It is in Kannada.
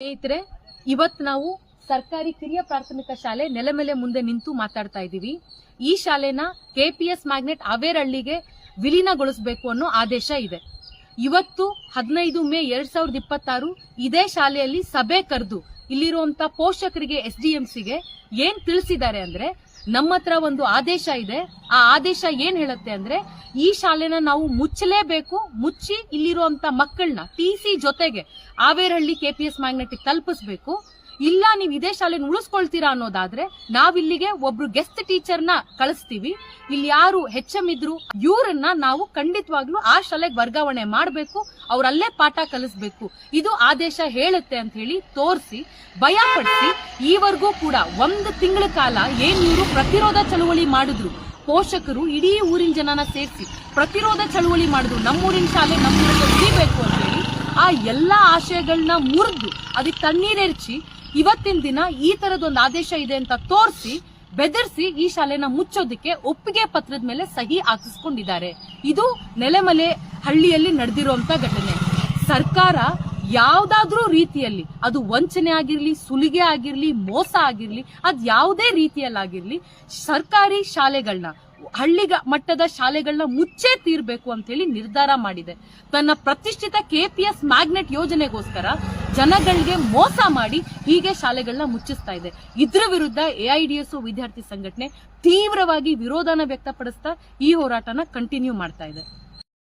ಸ್ನೇಹಿತರೆ, ಇವತ್ತು ನಾವು ಸರ್ಕಾರಿ ಕಿರಿಯ ಪ್ರಾಥಮಿಕ ಶಾಲೆ ನೆಲಮೆಲೆ ಮುಂದೆ ನಿಂತು ಮಾತಾಡ್ತಾ ಇದ್ದೀವಿ. ಈ ಶಾಲೆನ ಕೆಪಿಎಸ್ ಮ್ಯಾಗ್ನೆಟ್ ಅವೇರಹಳ್ಳಿಗೆ ವಿಲೀನಗೊಳಿಸಬೇಕು ಅನ್ನೋ ಆದೇಶ ಇದೆ. ಇವತ್ತು 15 ಮೇ 2026 ಇದೇ ಶಾಲೆಯಲ್ಲಿ ಸಭೆ ಕರೆದು ಇಲ್ಲಿರುವಂತ ಪೋಷಕರಿಗೆ ಎಸ್ಡಿಎಂಸಿಗೆ ಏನ್ ತಿಳಿಸಿದ್ದಾರೆ ಅಂದ್ರೆ, ನಮ್ಮ ಹತ್ರ ಒಂದು ಆದೇಶ ಇದೆ. ಆ ಆದೇಶ ಏನ್ ಹೇಳುತ್ತೆ ಅಂದ್ರೆ, ಈ ಶಾಲೆನ ನಾವು ಮುಚ್ಚಲೇಬೇಕು, ಮುಚ್ಚಿ ಇಲ್ಲಿರುವಂತ ಮಕ್ಕಳನ್ನ ಟಿಸಿ ಜೊತೆಗೆ ಅವೇರಹಳ್ಳಿ ಕೆಪಿಎಸ್ ಮ್ಯಾಗ್ನೆಟ್ ತಲುಪಿಸಬೇಕು. ಇಲ್ಲ ನೀವು ಇದೇ ಶಾಲೆನ ಉಳಿಸ್ಕೊಳ್ತೀರಾ ಅನ್ನೋದಾದ್ರೆ ನಾವಿಲ್ಲಿಗೆ ಒಬ್ರು ಗೆಸ್ಟ್ ಟೀಚರ್ನ ಕಳಿಸ್ತೀವಿ. ಇಲ್ಲಿ ಯಾರು HM ಇದ್ರು ಇವ್ರನ್ನ ನಾವು ಖಂಡಿತವಾಗ್ಲೂ ಆ ಶಾಲೆಗೆ ವರ್ಗಾವಣೆ ಮಾಡಬೇಕು, ಅವ್ರಲ್ಲೇ ಪಾಠ ಕಲಿಸ್ಬೇಕು, ಇದು ಆದೇಶ ಹೇಳುತ್ತೆ ಅಂತ ಹೇಳಿ ತೋರಿಸಿ ಭಯಪಡಿಸಿ ಈವರೆಗೂ ಕೂಡ 1 ತಿಂಗಳ ಕಾಲ ಏನ್ ಇವರು ಪ್ರತಿರೋಧ ಚಳುವಳಿ ಮಾಡಿದ್ರು, ಪೋಷಕರು ಇಡೀ ಊರಿನ ಜನನ ಸೇರಿಸಿ ಪ್ರತಿರೋಧ ಚಳುವಳಿ ಮಾಡಿದ್ರು, ನಮ್ಮೂರಿನ ಶಾಲೆ ನಮ್ಮೂರಲ್ಲಿ ಉಳಿಬೇಕು ಅಂತ ಹೇಳಿ ಆ ಎಲ್ಲಾ ಆಶಯಗಳನ್ನ ಮುರಿದು ಅದಕ್ಕೆ ತಣ್ಣೀರೆರ್ಚಿ ಇವತ್ತಿನ ದಿನ ಈ ತರದೊಂದು ಆದೇಶ ಇದೆ ಅಂತ ತೋರಿಸಿ ಬೆದರಿಸಿ ಈ ಶಾಲೆನ ಮುಚ್ಚೋದಕ್ಕೆ ಒಪ್ಪಿಗೆ ಪತ್ರದ ಮೇಲೆ ಸಹಿ ಹಾಕಿಸ್ಕೊಂಡಿದ್ದಾರೆ. ಇದು ನೆಲಮಲೆ ಹಳ್ಳಿಯಲ್ಲಿ ನಡೆದಿರುವಂತ ಘಟನೆ. ಸರ್ಕಾರ ಯಾವ್ದಾದ್ರೂ ರೀತಿಯಲ್ಲಿ ಅದು ವಂಚನೆ ಆಗಿರ್ಲಿ, ಸುಲಿಗೆ ಆಗಿರ್ಲಿ, ಮೋಸ ಆಗಿರ್ಲಿ, ಅದ್ ಯಾವುದೇ ರೀತಿಯಲ್ಲಾಗಿರ್ಲಿ ಸರ್ಕಾರಿ ಶಾಲೆಗಳನ್ನ, ಹಳ್ಳಿ ಮಟ್ಟದ ಶಾಲೆಗಳನ್ನ ಮುಚ್ಚೇ ತೀರ್ಬೇಕು ಅಂತ ಹೇಳಿ ನಿರ್ಧಾರ ಮಾಡಿದೆ. ತನ್ನ ಪ್ರತಿಷ್ಠಿತ ಕೆಪಿಎಸ್ ಮ್ಯಾಗ್ನೆಟ್ ಯೋಜನೆಗೋಸ್ಕರ ಜನಗಳಿಗೆ ಮೋಸ ಮಾಡಿ ಹೀಗೆ ಶಾಲೆಗಳನ್ನ ಮುಚ್ಚಿಸ್ತಾ ಇದೆ. ಇದ್ರ ವಿರುದ್ಧ ಎಐಡಿಎಸ್ಒ ವಿದ್ಯಾರ್ಥಿ ಸಂಘಟನೆ ತೀವ್ರವಾಗಿ ವಿರೋಧನ ವ್ಯಕ್ತಪಡಿಸ್ತಾ ಈ ಹೋರಾಟನ ಕಂಟಿನ್ಯೂ ಮಾಡ್ತಾ ಇದೆ.